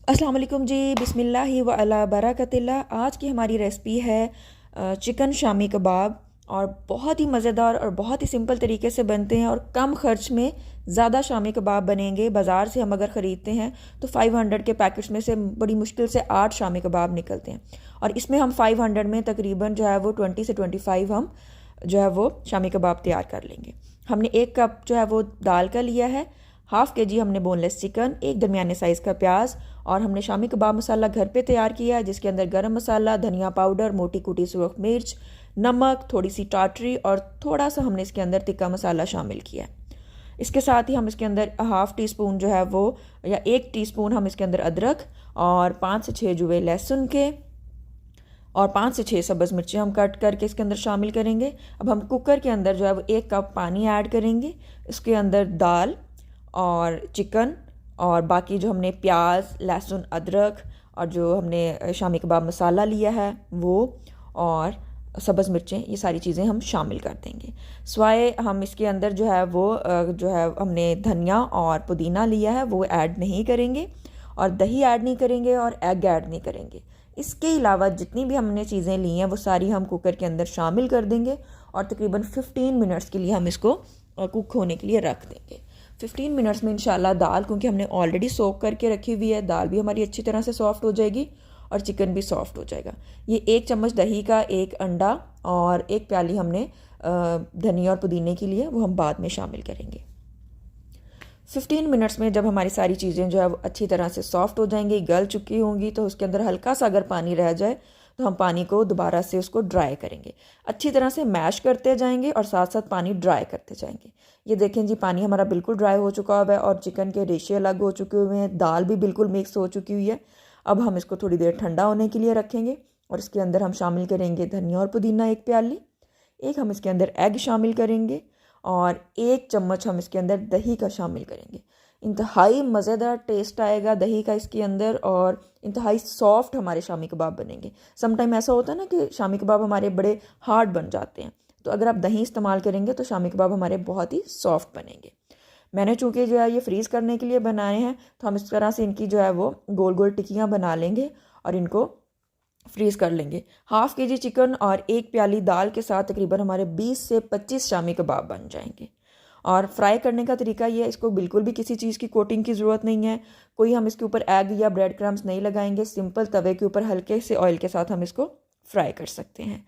अस्सलाम वालेकुम जी, बिस्मिल्लाहि व अला बरकतिल्लाह। आज की हमारी रेसिपी है चिकन शामी कबाब। और बहुत ही मज़ेदार और बहुत ही सिंपल तरीके से बनते हैं और कम खर्च में ज़्यादा शामी कबाब बनेंगे। बाज़ार से हम अगर ख़रीदते हैं तो 500 के पैकेट्स में से बड़ी मुश्किल से 8 शामी कबाब निकलते हैं, और इसमें हम 500 में तकरीबन जो है वो 20 से 25 हम जो है वो शामी कबाब तैयार कर लेंगे। हमने 1 कप जो है वो दाल का लिया है, हाफ़ के जी हमने बोनलेस चिकन, एक दरमियाने साइज़ का प्याज, और हमने शामी कबाब मसाला घर पे तैयार किया है जिसके अंदर गरम मसाला, धनिया पाउडर, मोटी कुटी सुरख मिर्च, नमक, थोड़ी सी टाटरी और थोड़ा सा हमने इसके अंदर तिक्का मसाला शामिल किया है। इसके साथ ही हम इसके अंदर हाफ़ टी स्पून जो है वो या 1 टीस्पून हम इसके अंदर अदरक और 5 से 6 जुवे लहसुन के और 5 से 6 सब्ज़ मिर्ची हम कट करके इसके अंदर शामिल करेंगे। अब हम कुकर के अंदर जो है वो 1 कप पानी ऐड करेंगे। इसके अंदर दाल और चिकन और बाकी जो हमने प्याज, लहसुन, अदरक और जो हमने शामी कबाब मसाला लिया है वो और सब्ज़ मिर्चें, ये सारी चीज़ें हम शामिल कर देंगे। स्वाए हम इसके अंदर जो है वो जो है हमने धनिया और पुदीना लिया है वो ऐड नहीं करेंगे, और दही ऐड नहीं करेंगे और एग ऐड नहीं करेंगे। इसके अलावा जितनी भी हमने चीज़ें ली हैं वो सारी हम कुकर के अंदर शामिल कर देंगे और तकरीबन 15 मिनट्स के लिए हम इसको कुक होने के लिए रख देंगे। 15 मिनट्स में इंशाल्लाह दाल, क्योंकि हमने ऑलरेडी सोक करके रखी हुई है, दाल भी हमारी अच्छी तरह से सॉफ्ट हो जाएगी और चिकन भी सॉफ्ट हो जाएगा। ये 1 चम्मच दही का 1 अंडा और 1 प्याली हमने धनिया और पुदीने के लिए वो हम बाद में शामिल करेंगे। 15 मिनट्स में जब हमारी सारी चीज़ें जो है वो अच्छी तरह से सॉफ्ट हो जाएंगी, गल चुकी होंगी, तो उसके अंदर हल्का सा अगर पानी रह जाए तो हम पानी को दोबारा से उसको ड्राई करेंगे। अच्छी तरह से मैश करते जाएंगे और साथ साथ पानी ड्राई करते जाएंगे। ये देखें जी, पानी हमारा बिल्कुल ड्राई हो चुका हुआ है और चिकन के रेशे अलग हो चुके हुए हैं, दाल भी बिल्कुल मिक्स हो चुकी हुई है। अब हम इसको थोड़ी देर ठंडा होने के लिए रखेंगे और इसके अंदर हम शामिल करेंगे धनिया और पुदीना 1 प्याली, एक हम इसके अंदर एग शामिल करेंगे और 1 चम्मच हम इसके अंदर दही का शामिल करेंगे। इंतहाई मज़ेदार टेस्ट आएगा दही का इसके अंदर और इंतहाई सॉफ्ट हमारे शामी कबाब बनेंगे। समटाइम ऐसा होता है ना कि शामी कबाब हमारे बड़े हार्ड बन जाते हैं, तो अगर आप दही इस्तेमाल करेंगे तो शामी कबाब हमारे बहुत ही सॉफ्ट बनेंगे। मैंने चूँकि जो है ये फ्रीज़ करने के लिए बनाए हैं, तो हम इस तरह से इनकी जो है वो गोल गोल टिक्कियाँ बना लेंगे और इनको फ्रीज़ कर लेंगे। हाफ़ के जी चिकन और 1 प्याली दाल के साथ तकरीबन हमारे 20 से 25 शामी कबाब बन जाएंगे। और फ्राई करने का तरीका ये है, इसको बिल्कुल भी किसी चीज़ की कोटिंग की ज़रूरत नहीं है, कोई हम इसके ऊपर एग या ब्रेड क्रम्स नहीं लगाएंगे। सिंपल तवे के ऊपर हल्के से ऑयल के साथ हम इसको फ्राई कर सकते हैं।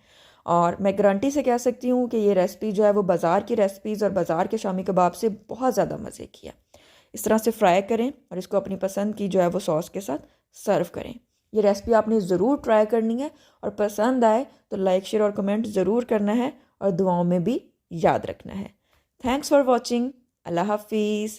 और मैं गारंटी से कह सकती हूँ कि ये रेसिपी जो है वो बाज़ार की रेसिपीज़ और बाज़ार के शामी कबाब से बहुत ज़्यादा मज़े की है। इस तरह से फ्राई करें और इसको अपनी पसंद की जो है वो सॉस के साथ सर्व करें। ये रेसिपी आपने ज़रूर ट्राई करनी है और पसंद आए तो लाइक, शेयर और कमेंट ज़रूर करना है और दुआओं में भी याद रखना है। Thanks for watching. अल्लाह हाफिज़।